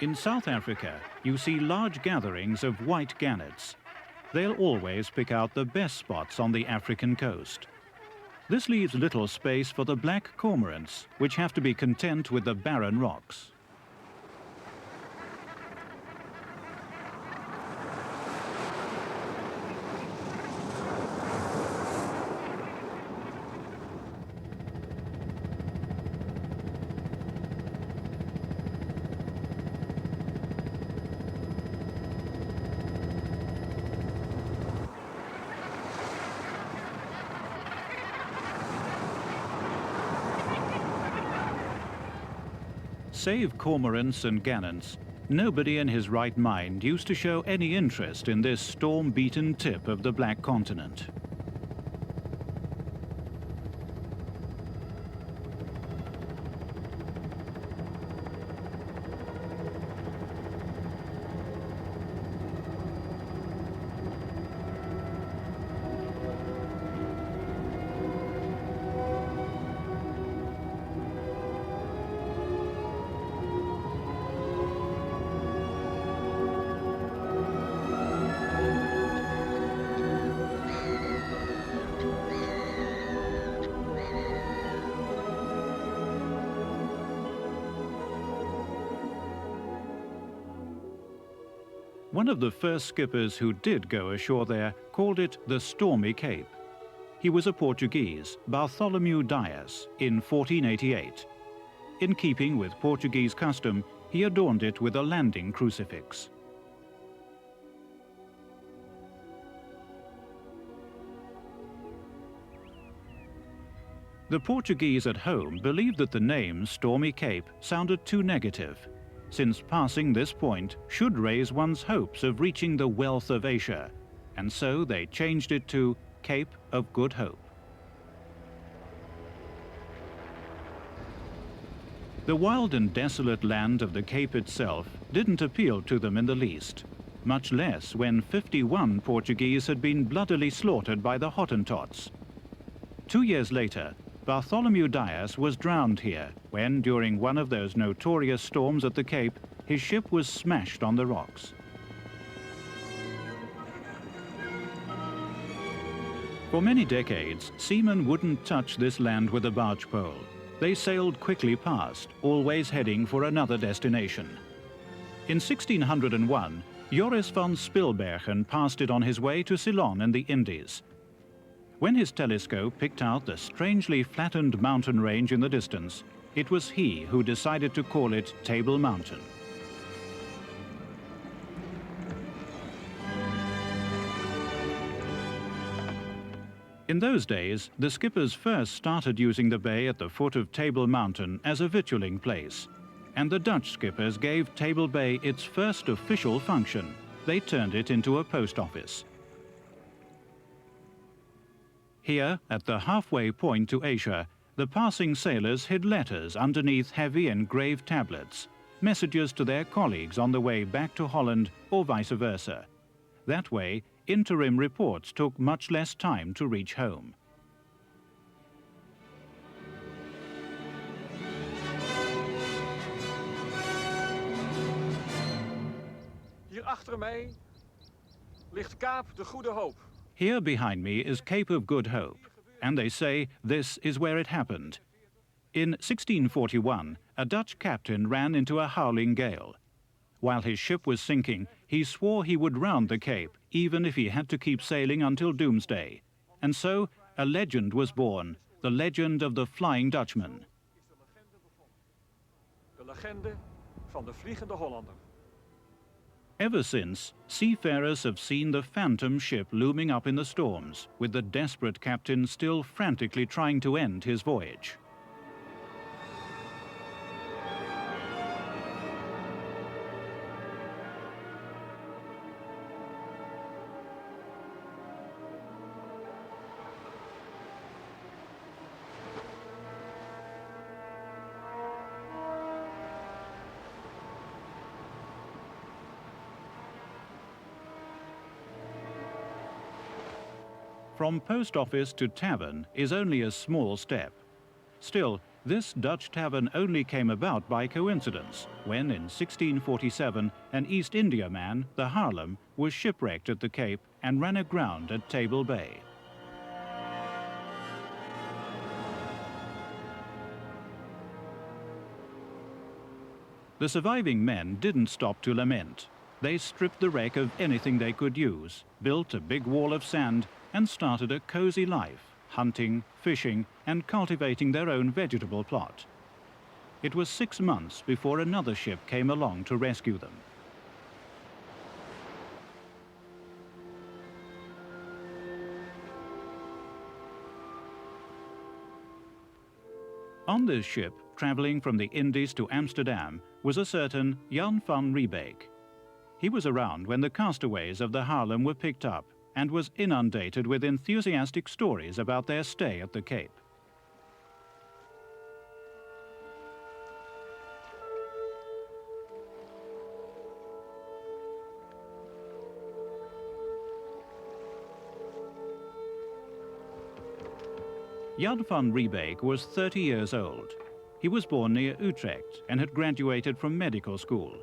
In South Africa, you see large gatherings of white gannets. They'll always pick out the best spots on the African coast. This leaves little space for the black cormorants, which have to be content with the barren rocks. Save cormorants and gannets, nobody in his right mind used to show any interest in this storm-beaten tip of the Black Continent. One of the first skippers who did go ashore there called it the Stormy Cape. He was a Portuguese, Bartholomew Dias, in 1488. In keeping with Portuguese custom, he adorned it with a landing crucifix. The Portuguese at home believed that the name Stormy Cape sounded too negative, since passing this point should raise one's hopes of reaching the wealth of Asia, and so they changed it to Cape of Good Hope. The wild and desolate land of the Cape itself didn't appeal to them in the least, much less when 51 Portuguese had been bloodily slaughtered by the Hottentots. 2 years later, Bartholomew Dias was drowned here when, during one of those notorious storms at the Cape, his ship was smashed on the rocks. For many decades, seamen wouldn't touch this land with a barge pole. They sailed quickly past, always heading for another destination. In 1601, Joris van Spilbergen passed it on his way to Ceylon in the Indies. When his telescope picked out the strangely flattened mountain range in the distance, it was he who decided to call it Table Mountain. In those days, the skippers first started using the bay at the foot of Table Mountain as a victualling place, and the Dutch skippers gave Table Bay its first official function. They turned it into a post office. Here, at the halfway point to Asia, the passing sailors hid letters underneath heavy engraved tablets, messages to their colleagues on the way back to Holland or vice versa. That way, interim reports took much less time to reach home. Hier achter mij ligt Kaap de Goede Hoop. Here behind me is Cape of Good Hope, and they say this is where it happened. In 1641, a Dutch captain ran into a howling gale. While his ship was sinking, he swore he would round the Cape, even if he had to keep sailing until doomsday. And so, a legend was born, the legend of the Flying Dutchman. De legende van de Vliegende Hollander. Ever since, seafarers have seen the phantom ship looming up in the storms, with the desperate captain still frantically trying to end his voyage. From post office to tavern is only a small step. Still, This Dutch tavern only came about by coincidence when, in 1647, an East Indiaman, the Haarlem, was shipwrecked at the Cape and ran aground at Table Bay. The surviving men didn't stop to lament. They stripped the wreck of anything they could use, built a big wall of sand, and started a cozy life, hunting, fishing, and cultivating their own vegetable plot. It was 6 months before another ship came along to rescue them. On this ship, traveling from the Indies to Amsterdam, was a certain Jan van Riebeek. He was around when the castaways of the Haarlem were picked up and was inundated with enthusiastic stories about their stay at the Cape. Jan van Riebeek was 30 years old. He was born near Utrecht and had graduated from medical school.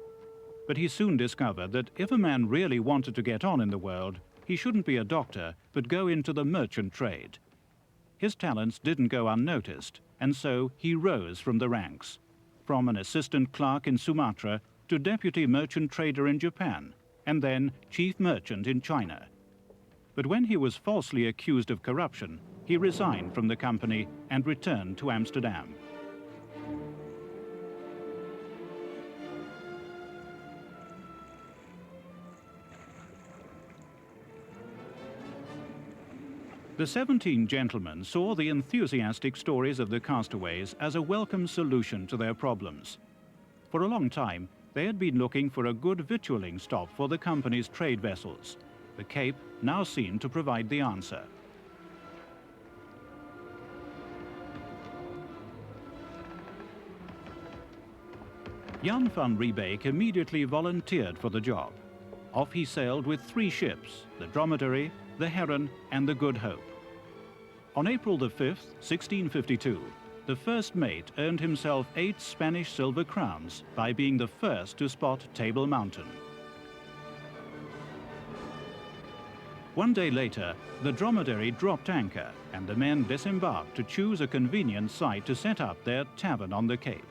But he soon discovered that if a man really wanted to get on in the world, he shouldn't be a doctor, but go into the merchant trade. His talents didn't go unnoticed, and so he rose from the ranks, from an assistant clerk in Sumatra to deputy merchant trader in Japan, and then chief merchant in China. But when he was falsely accused of corruption, he resigned from the company and returned to Amsterdam. The 17 gentlemen saw the enthusiastic stories of the castaways as a welcome solution to their problems. For a long time, they had been looking for a good victualling stop for the company's trade vessels. The Cape now seemed to provide the answer. Jan van Riebeek immediately volunteered for the job. Off he sailed with 3 ships, the Dromedary, the Heron, and the Good Hope. On April the 5th, 1652, the first mate earned himself 8 Spanish silver crowns by being the first to spot Table Mountain. One day later, the Dromedary dropped anchor and the men disembarked to choose a convenient site to set up their tavern on the Cape.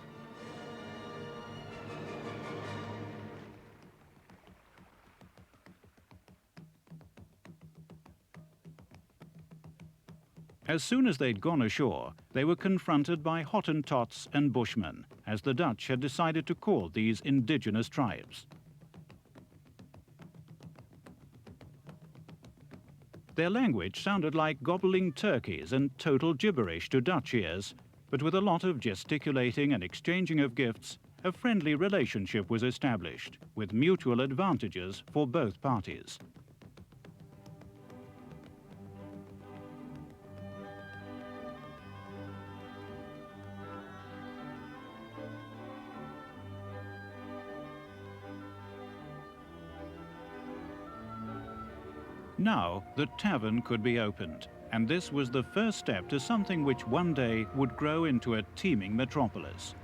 As soon as they'd gone ashore, they were confronted by Hottentots and Bushmen, as the Dutch had decided to call these indigenous tribes. Their language sounded like gobbling turkeys and total gibberish to Dutch ears, but with a lot of gesticulating and exchanging of gifts, a friendly relationship was established, with mutual advantages for both parties. Now, the tavern could be opened, and this was the first step to something which one day would grow into a teeming metropolis.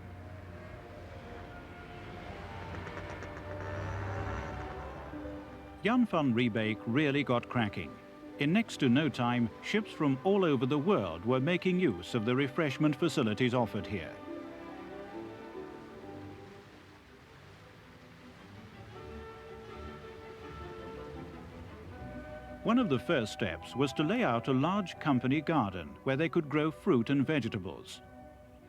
Jan van Riebeek really got cracking. In next to no time, ships from all over the world were making use of the refreshment facilities offered here. One of the first steps was to lay out a large company garden where they could grow fruit and vegetables.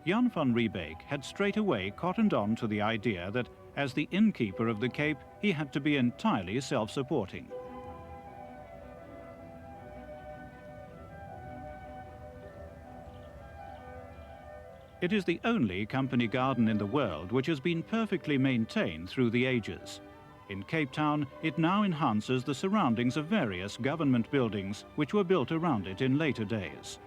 Jan van Riebeek had straight away cottoned on to the idea that, as the innkeeper of the Cape, he had to be entirely self-supporting. It is the only company garden in the world which has been perfectly maintained through the ages. In Cape Town, it now enhances the surroundings of various government buildings which were built around it in later days.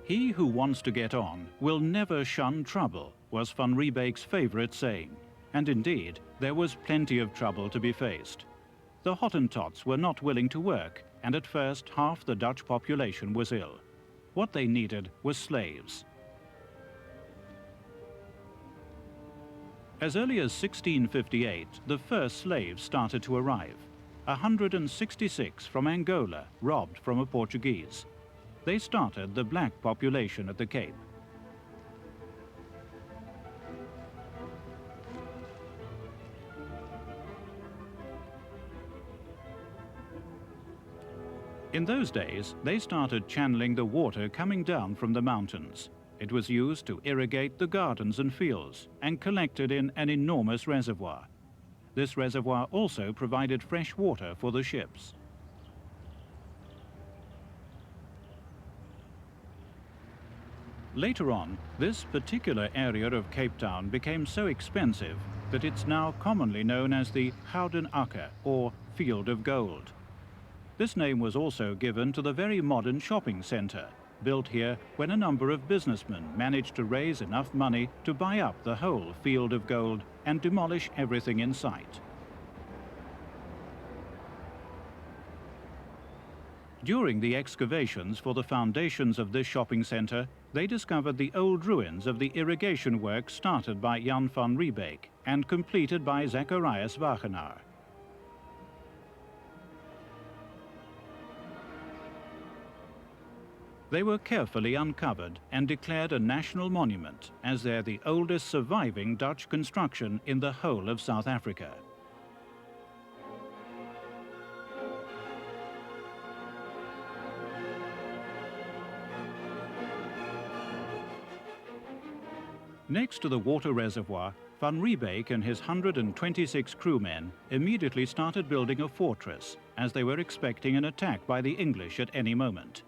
"He who wants to get on will never shun trouble," was Van Riebeek's favorite saying. And indeed, there was plenty of trouble to be faced. The Hottentots were not willing to work, and at first half the Dutch population was ill. What they needed was slaves. As early as 1658, the first slaves started to arrive. 166 from Angola, robbed from a Portuguese. They started the black population at the Cape. In those days, they started channeling the water coming down from the mountains. It was used to irrigate the gardens and fields and collected in an enormous reservoir. This reservoir also provided fresh water for the ships. Later on, this particular area of Cape Town became so expensive that it's now commonly known as the Gouden Akker, or Field of Gold. This name was also given to the very modern shopping centre, built here when a number of businessmen managed to raise enough money to buy up the whole field of gold and demolish everything in sight. During the excavations for the foundations of this shopping centre, they discovered the old ruins of the irrigation work started by Jan van Riebeek and completed by Zacharias Wagenaar. They were carefully uncovered and declared a national monument, as they're the oldest surviving Dutch construction in the whole of South Africa. Next to the water reservoir, Van Riebeek and his 126 crewmen immediately started building a fortress, as they were expecting an attack by the English at any moment.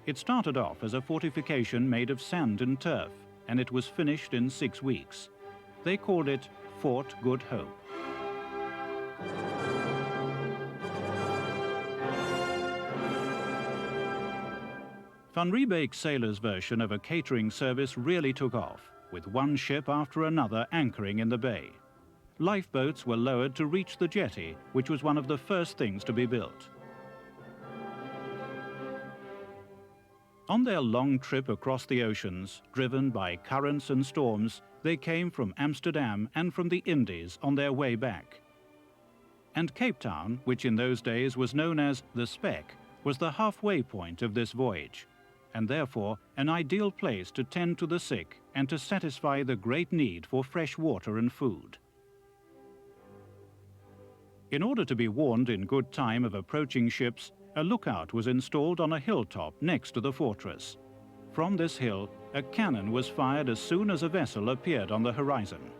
It started off as a fortification made of sand and turf, and it was finished in 6 weeks. They called it Fort Good Hope. Van Riebeek's sailors' version of a catering service really took off, with one ship after another anchoring in the bay. Lifeboats were lowered to reach the jetty, which was one of the first things to be built. On their long trip across the oceans, driven by currents and storms, they came from Amsterdam and from the Indies on their way back. And Cape Town, which in those days was known as the Speck, was the halfway point of this voyage, and therefore an ideal place to tend to the sick and to satisfy the great need for fresh water and food. In order to be warned in good time of approaching ships, a lookout was installed on a hilltop next to the fortress. From this hill, a cannon was fired as soon as a vessel appeared on the horizon.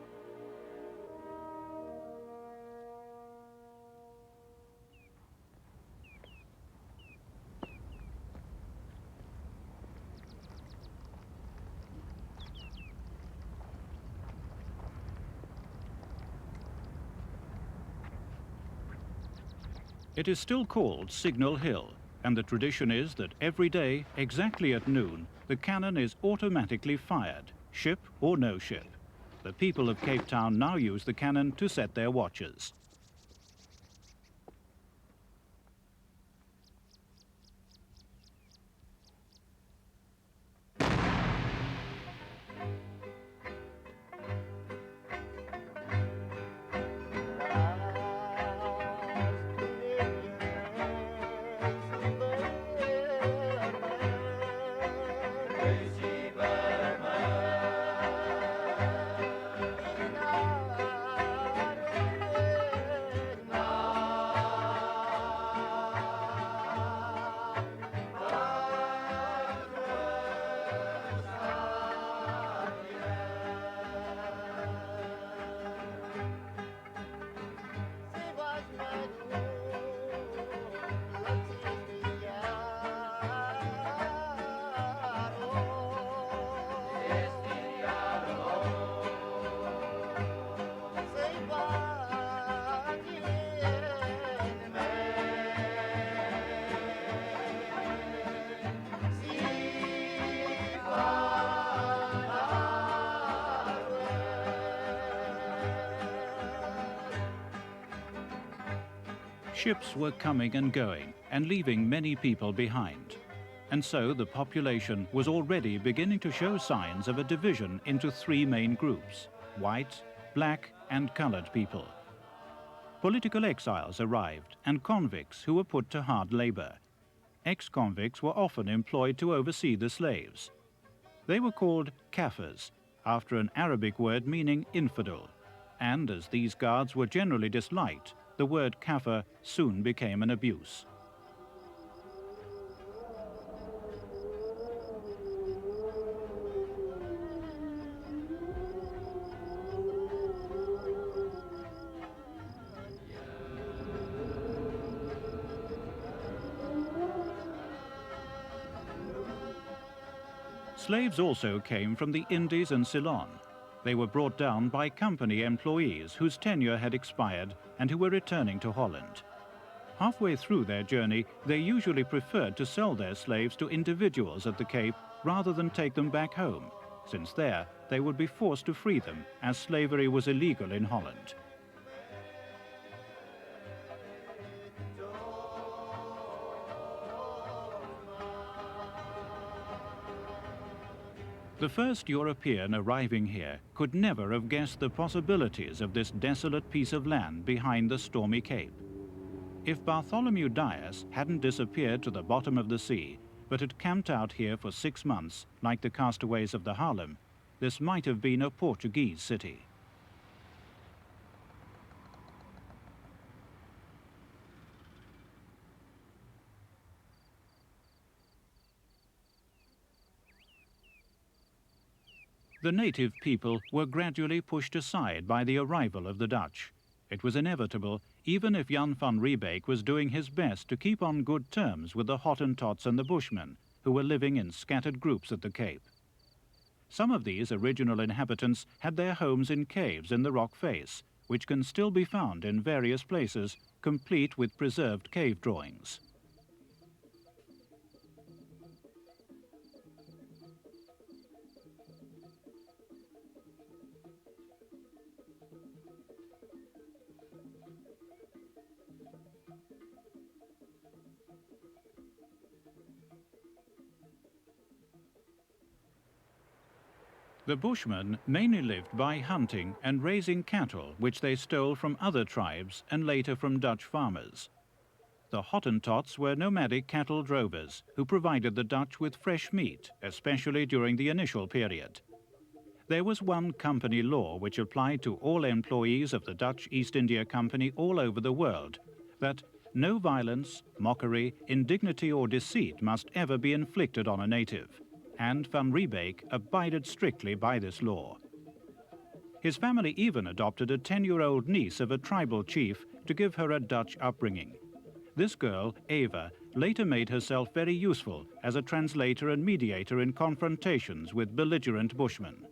It is still called Signal Hill, and the tradition is that every day, exactly at noon, the cannon is automatically fired, ship or no ship. The people of Cape Town now use the cannon to set their watches. Ships were coming and going and leaving many people behind. And so the population was already beginning to show signs of a division into three main groups: white, black and colored people. Political exiles arrived and convicts who were put to hard labor. Ex-convicts were often employed to oversee the slaves. They were called Kafirs, after an Arabic word meaning infidel, and as these guards were generally disliked, the word Kafir soon became an abuse. Slaves also came from the Indies and Ceylon. They were brought down by company employees whose tenure had expired and who were returning to Holland. Halfway through their journey, they usually preferred to sell their slaves to individuals at the Cape rather than take them back home, since there they would be forced to free them, as slavery was illegal in Holland. The first European arriving here could never have guessed the possibilities of this desolate piece of land behind the stormy Cape. If Bartholomew Dias hadn't disappeared to the bottom of the sea, but had camped out here for 6 months, like the castaways of the Haarlem, this might have been a Portuguese city. The native people were gradually pushed aside by the arrival of the Dutch. It was inevitable, even if Jan van Riebeek was doing his best to keep on good terms with the Hottentots and the Bushmen, who were living in scattered groups at the Cape. Some of these original inhabitants had their homes in caves in the rock face, which can still be found in various places, complete with preserved cave drawings. The Bushmen mainly lived by hunting and raising cattle, which they stole from other tribes and later from Dutch farmers. The Hottentots were nomadic cattle drovers who provided the Dutch with fresh meat, especially during the initial period. There was one company law which applied to all employees of the Dutch East India Company all over the world, that no violence, mockery, indignity or deceit must ever be inflicted on a native. And van Riebeek abided strictly by this law. His family even adopted a 10-year-old niece of a tribal chief to give her a Dutch upbringing. This girl, Eva, later made herself very useful as a translator and mediator in confrontations with belligerent Bushmen.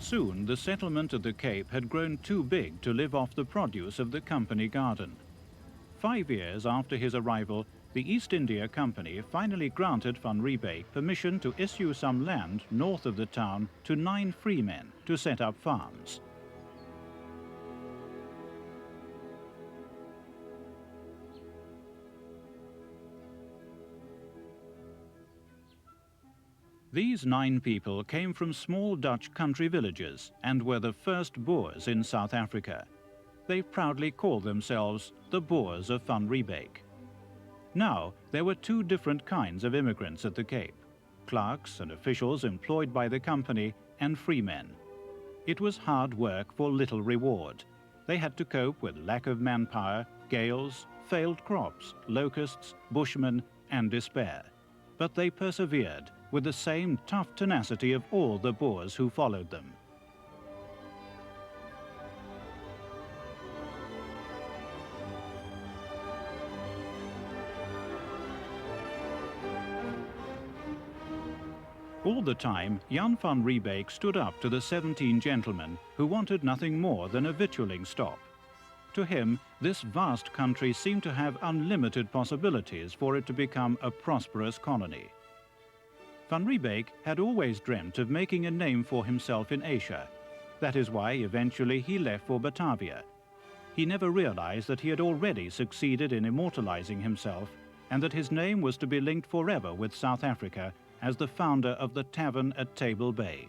Soon, the settlement at the Cape had grown too big to live off the produce of the company garden. 5 years after his arrival, the East India Company finally granted van Riebeek permission to issue some land north of the town to 9 freemen to set up farms. These 9 people came from small Dutch country villages and were the first Boers in South Africa. They proudly called themselves the Boers of van Riebeek. Now, there were 2 different kinds of immigrants at the Cape: clerks and officials employed by the company, and freemen. It was hard work for little reward. They had to cope with lack of manpower, gales, failed crops, locusts, bushmen, and despair. But they persevered with the same tough tenacity of all the Boers who followed them. All the time, Jan van Riebeek stood up to the 17 gentlemen who wanted nothing more than a victualling stop. To him, this vast country seemed to have unlimited possibilities for it to become a prosperous colony. Van Riebeek had always dreamt of making a name for himself in Asia. That is why eventually he left for Batavia. He never realized that he had already succeeded in immortalizing himself and that his name was to be linked forever with South Africa as the founder of the tavern at Table Bay.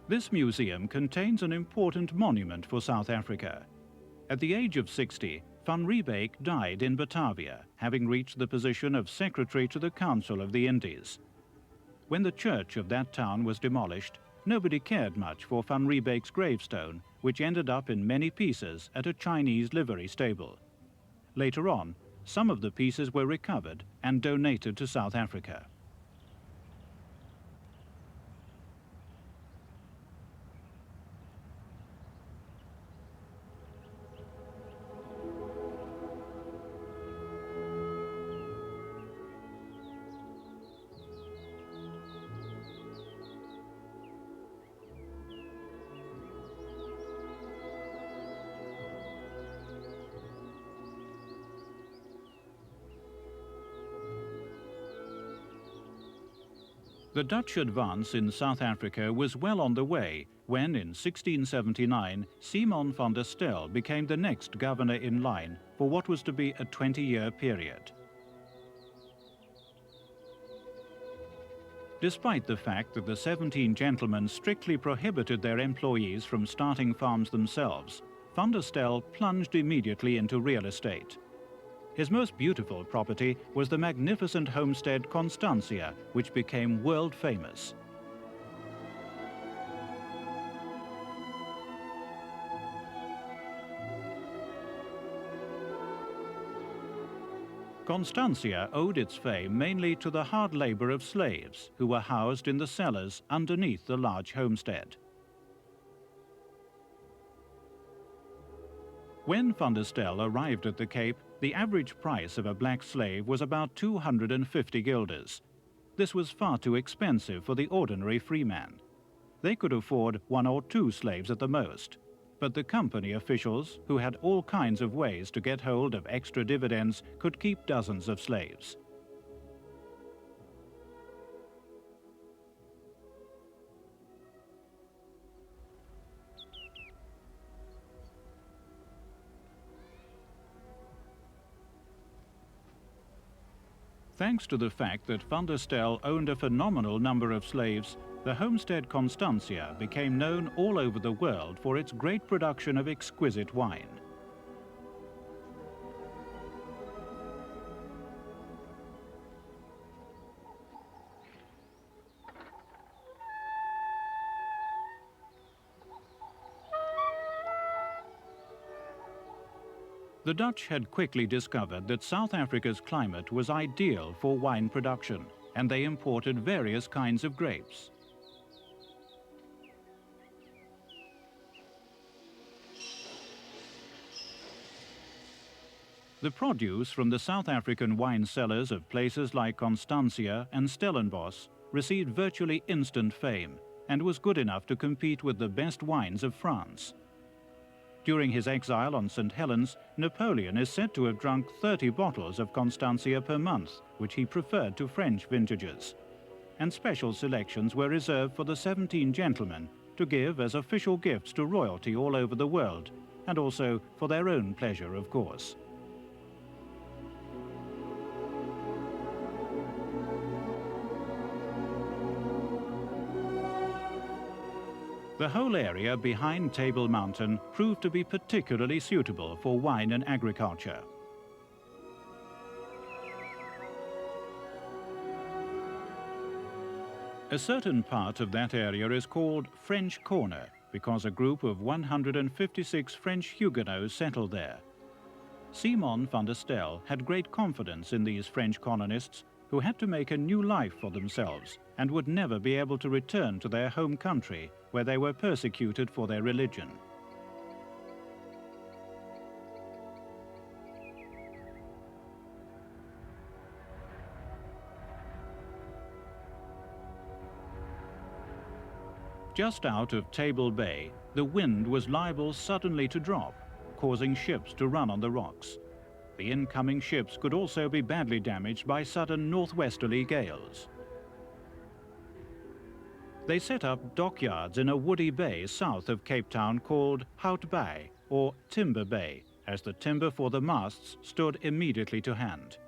This museum contains an important monument for South Africa. At the age of 60, Van Riebeek died in Batavia, having reached the position of Secretary to the Council of the Indies. When the church of that town was demolished, nobody cared much for Van Riebeek's gravestone, which ended up in many pieces at a Chinese livery stable. Later on, some of the pieces were recovered and donated to South Africa. The Dutch advance in South Africa was well on the way when, in 1679, Simon van der Stel became the next governor in line for what was to be a 20-year period. Despite the fact that the 17 gentlemen strictly prohibited their employees from starting farms themselves, van der Stel plunged immediately into real estate. His most beautiful property was the magnificent homestead Constantia, which became world famous. Constantia owed its fame mainly to the hard labor of slaves who were housed in the cellars underneath the large homestead. When van der Stel arrived at the Cape, the average price of a black slave was about 250 guilders. This was far too expensive for the ordinary freeman. They could afford 1 or 2 slaves at the most, but the company officials, who had all kinds of ways to get hold of extra dividends, could keep dozens of slaves. Thanks to the fact that van der Stel owned a phenomenal number of slaves, the homestead Constantia became known all over the world for its great production of exquisite wine. The Dutch had quickly discovered that South Africa's climate was ideal for wine production, and they imported various kinds of grapes. The produce from the South African wine cellars of places like Constantia and Stellenbosch received virtually instant fame and was good enough to compete with the best wines of France. During his exile on St. Helens, Napoleon is said to have drunk 30 bottles of Constantia per month, which he preferred to French vintages. And special selections were reserved for the 17 gentlemen to give as official gifts to royalty all over the world, and also for their own pleasure, of course. The whole area behind Table Mountain proved to be particularly suitable for wine and agriculture. A certain part of that area is called French Corner because a group of 156 French Huguenots settled there. Simon van der Stel had great confidence in these French colonists who had to make a new life for themselves and would never be able to return to their home country where they were persecuted for their religion. Just out of Table Bay, the wind was liable suddenly to drop, causing ships to run on the rocks. The incoming ships could also be badly damaged by sudden northwesterly gales. They set up dockyards in a woody bay south of Cape Town called Hout Bay, or Timber Bay, as the timber for the masts stood immediately to hand.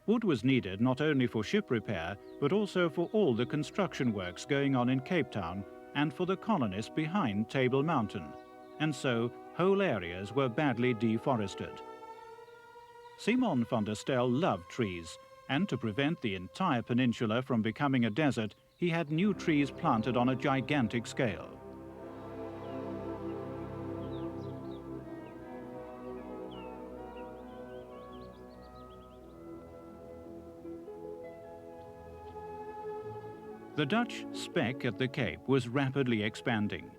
Wood was needed not only for ship repair, but also for all the construction works going on in Cape Town and for the colonists behind Table Mountain, and so whole areas were badly deforested. Simon van der Stel loved trees, and to prevent the entire peninsula from becoming a desert, he had new trees planted on a gigantic scale. The Dutch spec at the Cape was rapidly expanding.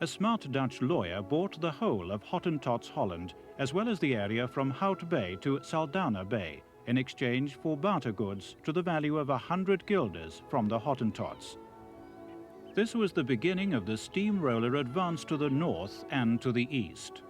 A smart Dutch lawyer bought the whole of Hottentots, Holland, as well as the area from Hout Bay to Saldanha Bay, in exchange for barter goods to the value of 100 guilders from the Hottentots. This was the beginning of the steamroller advance to the north and to the east.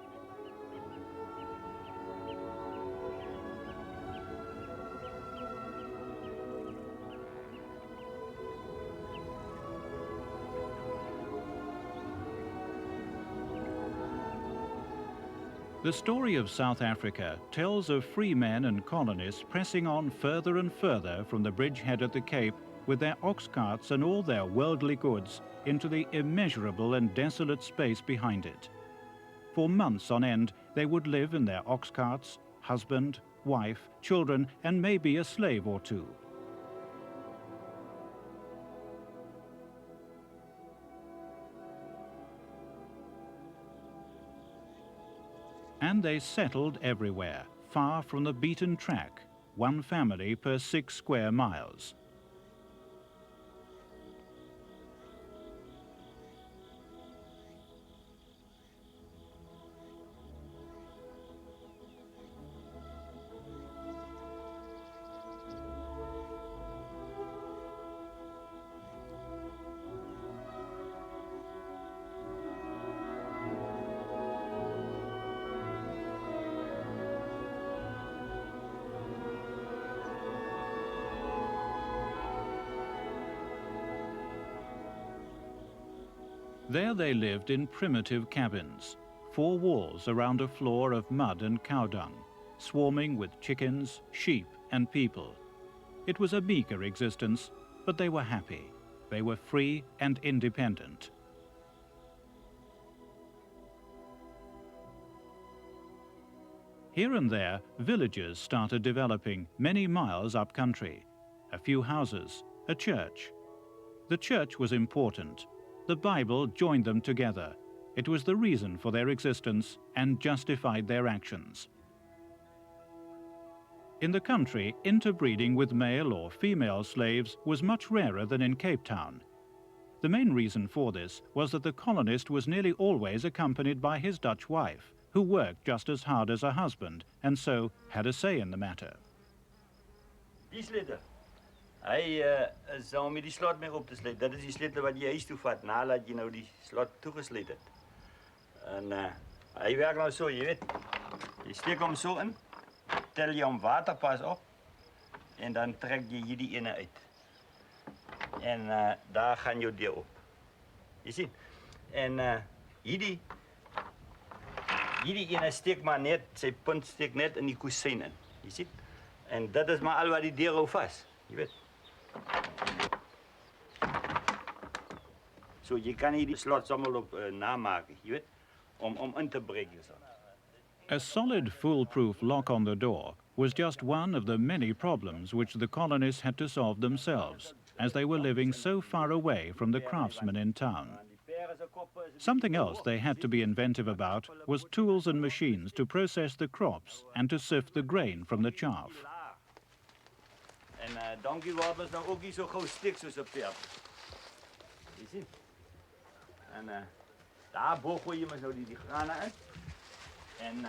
The story of South Africa tells of free men and colonists pressing on further and further from the bridgehead at the Cape with their ox carts and all their worldly goods into the immeasurable and desolate space behind it. For months on end, they would live in their ox carts, husband, wife, children, and maybe a slave or two. And they settled everywhere, far from the beaten track, one family per 6 square miles. There they lived in primitive cabins, 4 walls around a floor of mud and cow dung, swarming with chickens, sheep, and people. It was a meager existence, but they were happy. They were free and independent. Here and there, villages started developing many miles up country. A few houses, a church. The church was important. The Bible joined them together. It was the reason for their existence and justified their actions. In the country, interbreeding with male or female slaves was much rarer than in Cape Town. The main reason for this was that the colonist was nearly always accompanied by his Dutch wife, who worked just as hard as her husband and so had a say in the matter. Hij zou om die slot mee op te sluiten. Dat is die sleutel wat je huis toe vat nadat je nou die slot toegesluit hebt. En hij werkt nou zo, je weet. Je steekt hem zo in, tel je hem waterpas op en dan trek je hier die ene uit. En daar gaan je deur op. Je ziet. En hierdie ene steek maar net, zijn punt steekt net in die kusijn in. Je ziet. En dat is maar al wat die deur hou vast. Je weet. Zo, je kan hier die slot allemaal op namaken, je weet, om in te breken. A solid, foolproof lock on the door was just one of the many problems which the colonists had to solve themselves, as they were living so far away from the craftsmen in town. Something else they had to be inventive about was tools and machines to process the crops and to sift the grain from the chaff. En donkeywater is nou ook niet zo gauw stik zoals een perd. Je ziet. En daarboven gooi je maar zo die granen uit. En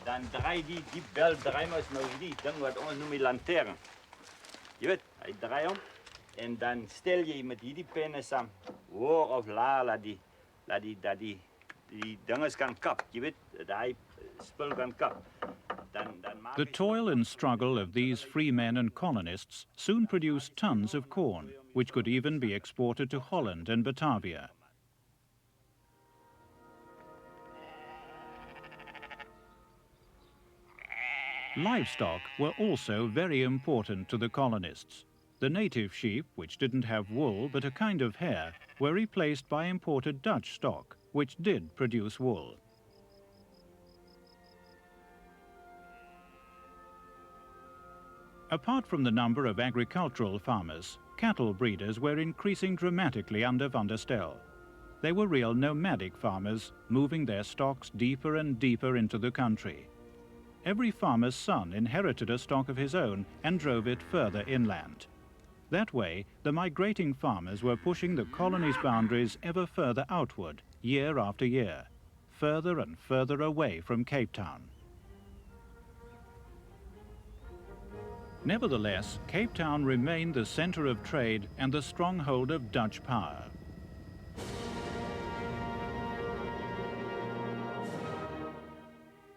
dan draai die bel, draai maar nou die ding wat ons noemen lantern. Je weet, hij draait om. En dan stel je met die pennen samen, hoog of laag, laat die die dinges kan kap, jy weet, daai spul kan kap. Dan maak The toil and struggle of these free men and colonists soon produced tons of corn, which could even be exported to Holland and Batavia. Livestock were also very important to the colonists. The native sheep, which didn't have wool but a kind of hair, were replaced by imported Dutch stock, which did produce wool. Apart from the number of agricultural farmers, cattle breeders were increasing dramatically under Van der Stel. They were real nomadic farmers, moving their stocks deeper and deeper into the country. Every farmer's son inherited a stock of his own and drove it further inland. That way, the migrating farmers were pushing the colony's boundaries ever further outward, year after year, further and further away from Cape Town. Nevertheless, Cape Town remained the center of trade and the stronghold of Dutch power.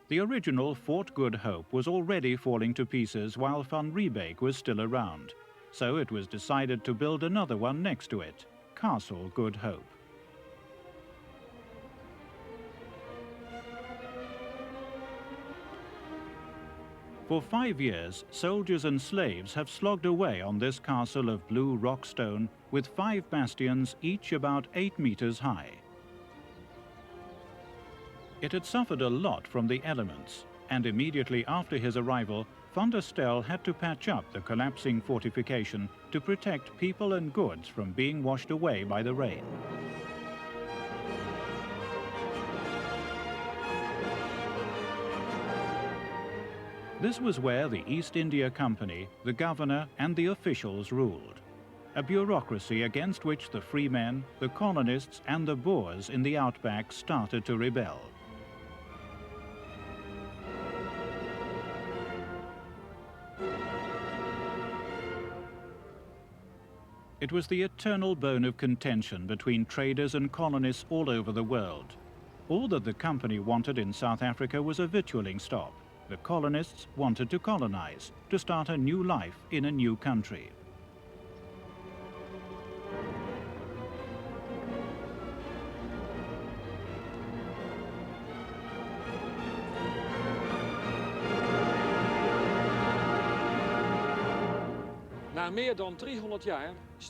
The original Fort Good Hope was already falling to pieces while Van Riebeek was still around, so it was decided to build another one next to it, Castle Good Hope. For 5 years, soldiers and slaves have slogged away on this castle of blue rock stone with 5 bastions, each about 8 meters high. It had suffered a lot from the elements, and immediately after his arrival, Van der Stel had to patch up the collapsing fortification to protect people and goods from being washed away by the rain. This was where the East India Company, the governor, and the officials ruled. A bureaucracy against which the free men, the colonists, and the Boers in the outback started to rebel. It was the eternal bone of contention between traders and colonists all over the world. All that the company wanted in South Africa was a victualling stop. The colonists wanted to colonize, to start a new life in a new country.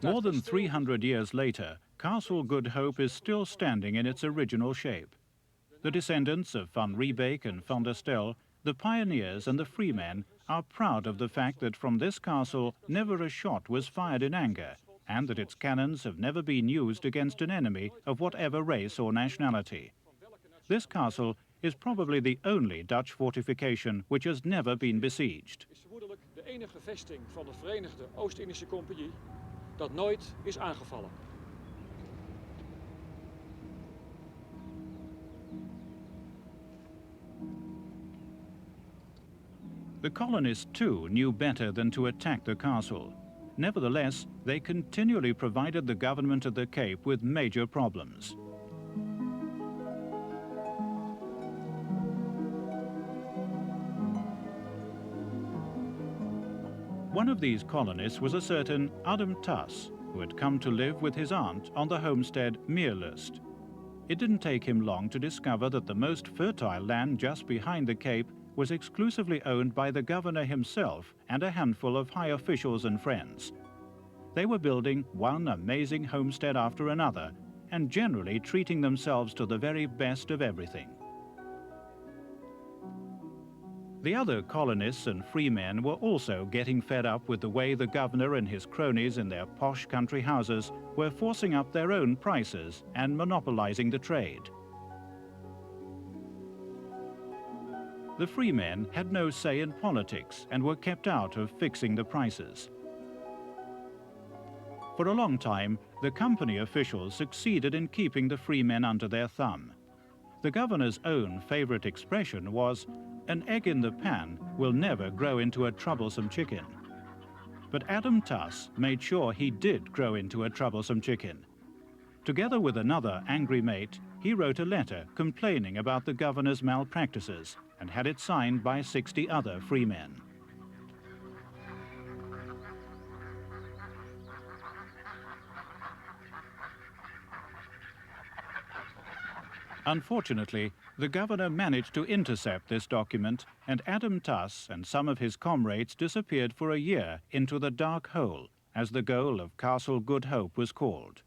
More than 300 years later, Castle Good Hope is still standing in its original shape. The descendants of Van Riebeek and Van der Stel, the pioneers and the freemen, are proud of the fact that from this castle never a shot was fired in anger, and that its cannons have never been used against an enemy of whatever race or nationality. This castle is probably the only Dutch fortification which has never been besieged. De enige vesting van de Verenigde Oost-Indische Compagnie dat nooit is aangevallen. The colonists too knew better than to attack the castle. Nevertheless, they continually provided the government of the Cape with major problems. One of these colonists was a certain Adam Tuss, who had come to live with his aunt on the homestead Meerlust. It didn't take him long to discover that the most fertile land just behind the Cape was exclusively owned by the governor himself and a handful of high officials and friends. They were building one amazing homestead after another, and generally treating themselves to the very best of everything. The other colonists and freemen were also getting fed up with the way the governor and his cronies in their posh country houses were forcing up their own prices and monopolizing the trade. The freemen had no say in politics and were kept out of fixing the prices. For a long time, the company officials succeeded in keeping the freemen under their thumb. The governor's own favorite expression was, "An egg in the pan will never grow into a troublesome chicken." But Adam Tuss made sure he did grow into a troublesome chicken. Together with another angry mate, He wrote a letter complaining about the governor's malpractices and had it signed by 60 other freemen. Unfortunately, the governor managed to intercept this document, and Adam Tuss and some of his comrades disappeared for a year into the dark hole, as the goal of Castle Good Hope was called.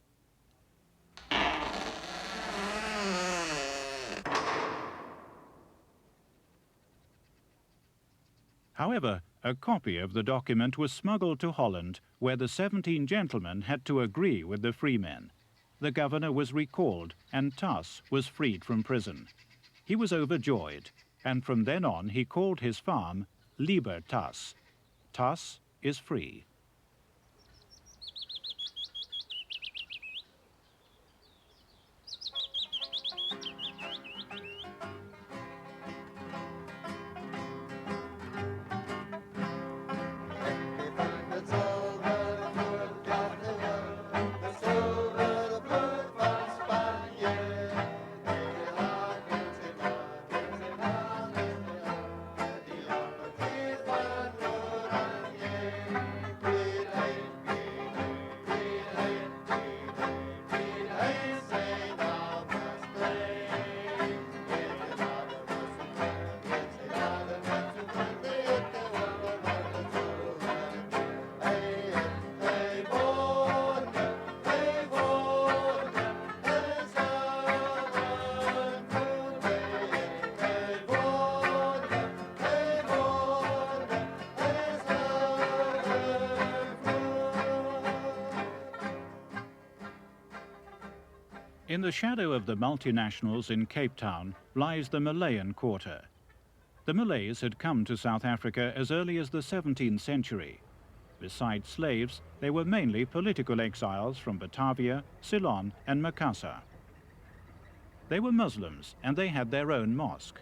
However, a copy of the document was smuggled to Holland, where the 17 gentlemen had to agree with the freemen. The governor was recalled, and Tuss was freed from prison. He was overjoyed, and from then on he called his farm Lieber Tuss. Tuss is free. In the shadow of the multinationals in Cape Town lies the Malayan quarter. The Malays had come to South Africa as early as the 17th century. Besides slaves, they were mainly political exiles from Batavia, Ceylon and Makassar. They were Muslims and they had their own mosque.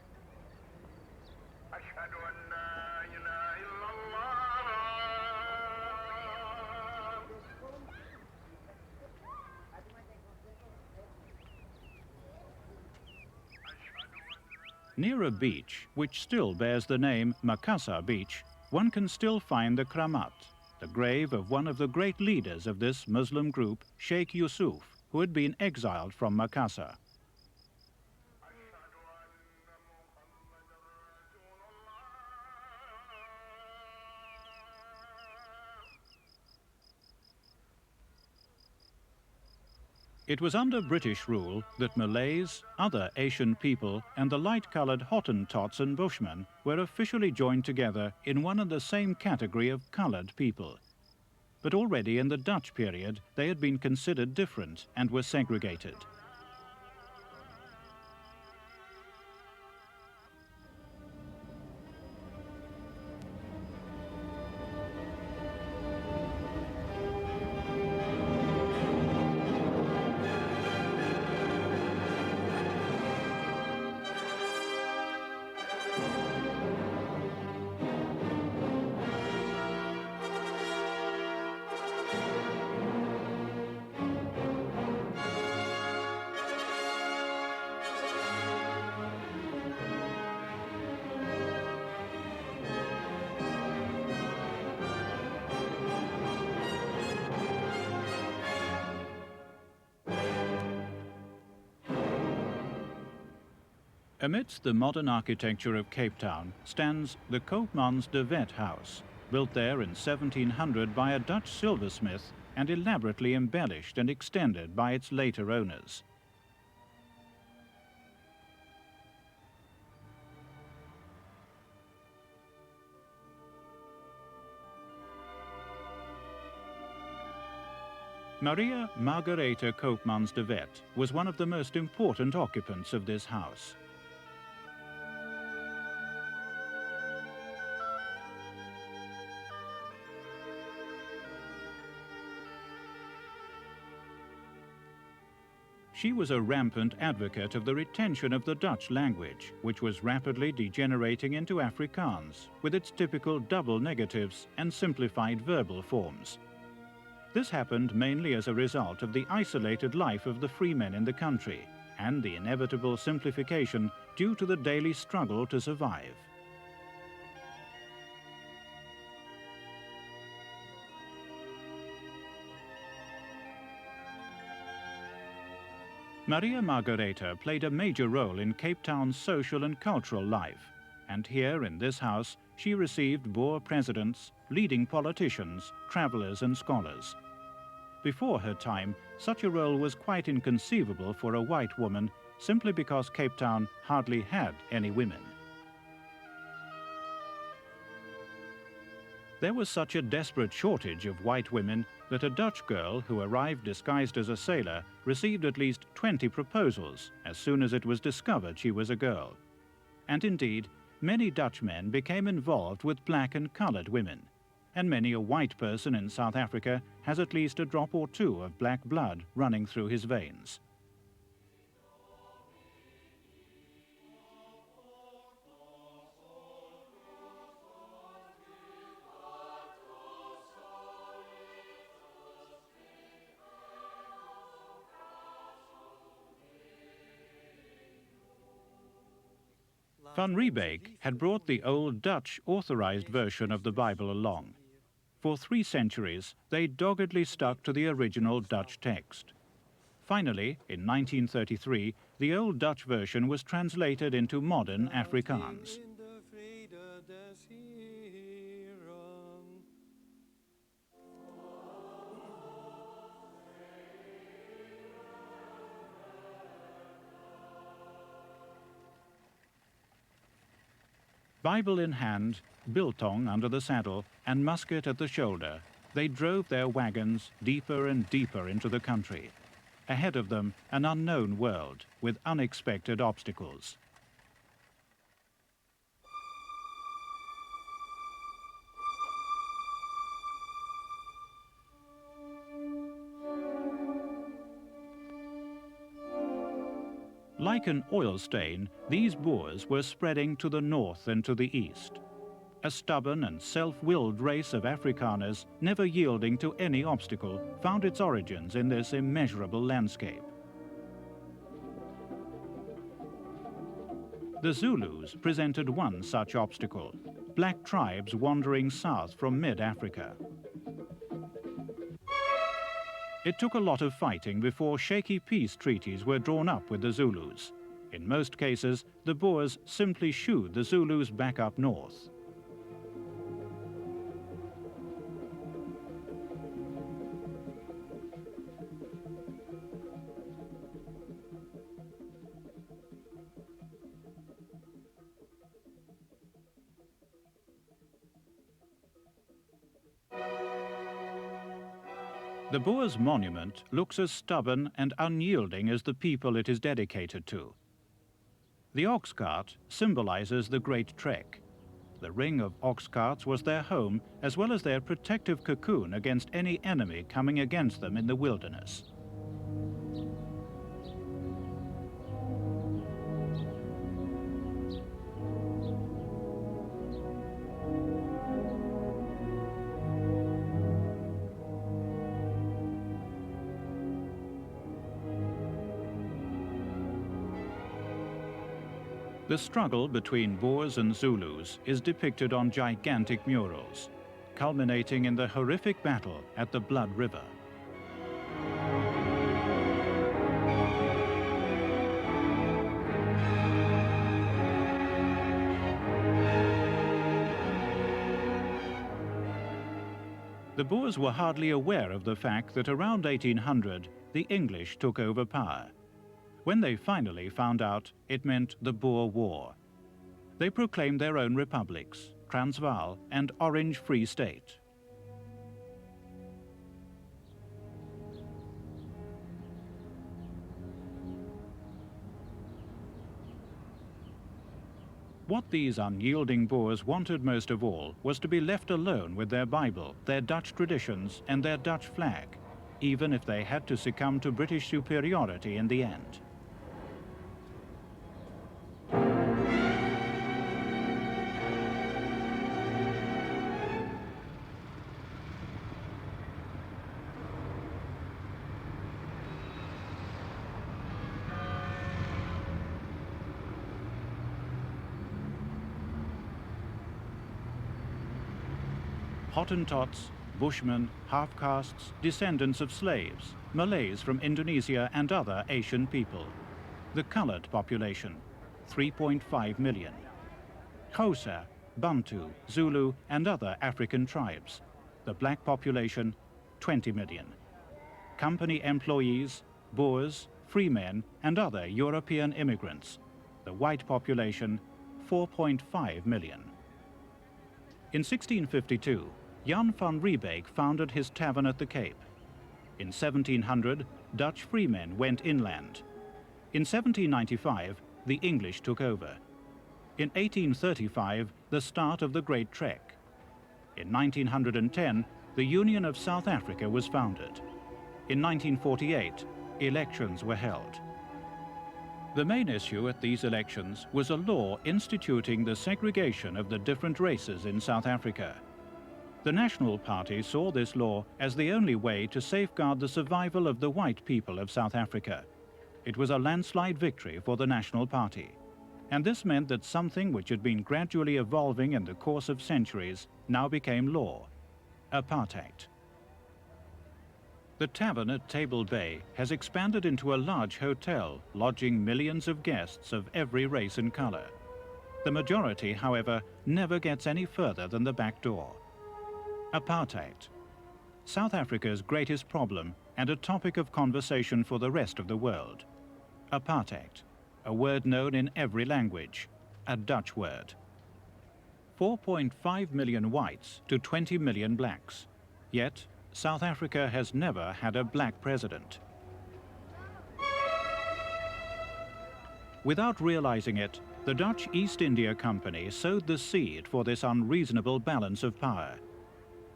Near a beach, which still bears the name Makassar Beach, one can still find the Kramat, the grave of one of the great leaders of this Muslim group, Sheikh Yusuf, who had been exiled from Makassar. It was under British rule that Malays, other Asian people, and the light-coloured Hottentots and Bushmen were officially joined together in one and the same category of coloured people. But already in the Dutch period, they had been considered different and were segregated. Amidst the modern architecture of Cape Town stands the Koopmans de Wet house, built there in 1700 by a Dutch silversmith and elaborately embellished and extended by its later owners. Maria Margaretha Koopmans de Wet was one of the most important occupants of this house. She was a rampant advocate of the retention of the Dutch language, which was rapidly degenerating into Afrikaans, with its typical double negatives and simplified verbal forms. This happened mainly as a result of the isolated life of the freemen in the country, and the inevitable simplification due to the daily struggle to survive. Maria Margaretha played a major role in Cape Town's social and cultural life, and here in this house she received Boer presidents, leading politicians, travelers and scholars. Before her time, such a role was quite inconceivable for a white woman, simply because Cape Town hardly had any women. There was such a desperate shortage of white women that a Dutch girl who arrived disguised as a sailor received at least 20 proposals as soon as it was discovered she was a girl. And indeed, many Dutch men became involved with black and colored women, and many a white person in South Africa has at least a drop or two of black blood running through his veins. Van Riebeek had brought the old Dutch authorized version of the Bible along. For 3 centuries, they doggedly stuck to the original Dutch text. Finally, in 1933, the old Dutch version was translated into modern Afrikaans. Bible in hand, biltong under the saddle, and musket at the shoulder, they drove their wagons deeper and deeper into the country. Ahead of them, an unknown world with unexpected obstacles. Like an oil stain, these Boers were spreading to the north and to the east. A stubborn and self-willed race of Afrikaners, never yielding to any obstacle, found its origins in this immeasurable landscape. The Zulus presented one such obstacle: black tribes wandering south from mid-Africa. It took a lot of fighting before shaky peace treaties were drawn up with the Zulus. In most cases, the Boers simply shooed the Zulus back up north. The Boer's monument looks as stubborn and unyielding as the people it is dedicated to. The ox cart symbolizes the Great Trek. The ring of ox carts was their home, as well as their protective cocoon against any enemy coming against them in the wilderness. The struggle between Boers and Zulus is depicted on gigantic murals, culminating in the horrific battle at the Blood River. The Boers were hardly aware of the fact that around 1800, the English took over power. When they finally found out, it meant the Boer War. They proclaimed their own republics, Transvaal and Orange Free State. What these unyielding Boers wanted most of all was to be left alone with their Bible, their Dutch traditions and their Dutch flag, even if they had to succumb to British superiority in the end. Hottentots, Bushmen, half-castes, descendants of slaves, Malays from Indonesia and other Asian people. The colored population, 3.5 million. Xhosa, Bantu, Zulu and other African tribes. The black population, 20 million. Company employees, Boers, freemen and other European immigrants. The white population, 4.5 million. In 1652, Jan van Riebeek founded his tavern at the Cape. In 1700, Dutch freemen went inland. In 1795, the English took over. In 1835, the start of the Great Trek. In 1910, the Union of South Africa was founded. In 1948, elections were held. The main issue at these elections was a law instituting the segregation of the different races in South Africa. The National Party saw this law as the only way to safeguard the survival of the white people of South Africa. It was a landslide victory for the National Party. And this meant that something which had been gradually evolving in the course of centuries now became law: apartheid. The tavern at Table Bay has expanded into a large hotel, lodging millions of guests of every race and color. The majority, however, never gets any further than the back door. Apartheid. South Africa's greatest problem and a topic of conversation for the rest of the world. Apartheid, a word known in every language, a Dutch word. 4.5 million whites to 20 million blacks. Yet, South Africa has never had a black president. Without realizing it, the Dutch East India Company sowed the seed for this unreasonable balance of power.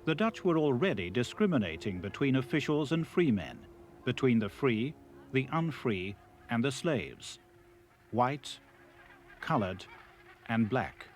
The Dutch were already discriminating between officials and free men, between the free, the unfree, and the slaves. White, colored, and black.